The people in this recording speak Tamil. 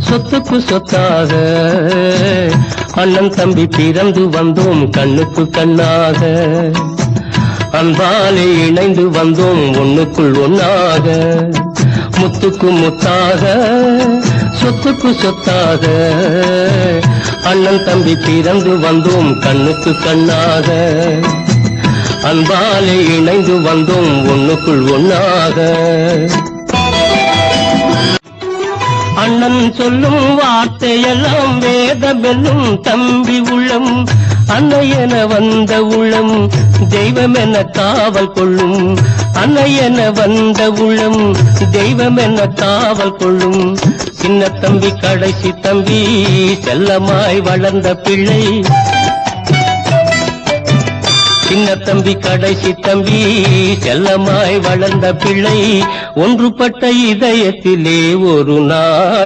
சொத்துக்கு சொத்தாக அண்ணன் தம்பி பிறந்து வந்தோம் கண்ணுக்கு கண்ணாக, அன்பாலே இணைந்து வந்தோம் ஒண்ணுக்குள் ஒண்ணாக, முத்துக்கு முத்தாக சொத்துக்கு சொத்தாக அண்ணன் தம்பி பிறந்து வந்தோம் கண்ணுக்கு கண்ணாக, அன்பாலே இணைந்து வந்தோம் ஒண்ணுக்குள் ஒண்ணாக. அண்ணன் சொல்லும் வார்த்தையெல்லாம் வேதமெல்லும் தம்பி உள்ளம், அன்னையென வந்த உள்ளம் தெய்வமென காவல் கொள்ளும், அன்னையென வந்த உள்ளம் தெய்வமென காவல் கொள்ளும். சின்ன தம்பி கடைசி தம்பி செல்லமாய் வளர்ந்த பிள்ளை, சின்ன தம்பி கடைசி தம்பி செல்லமாய் வளர்ந்த பிள்ளை, ஒன்றுபட்ட இதயத்திலே ஒரு நாள்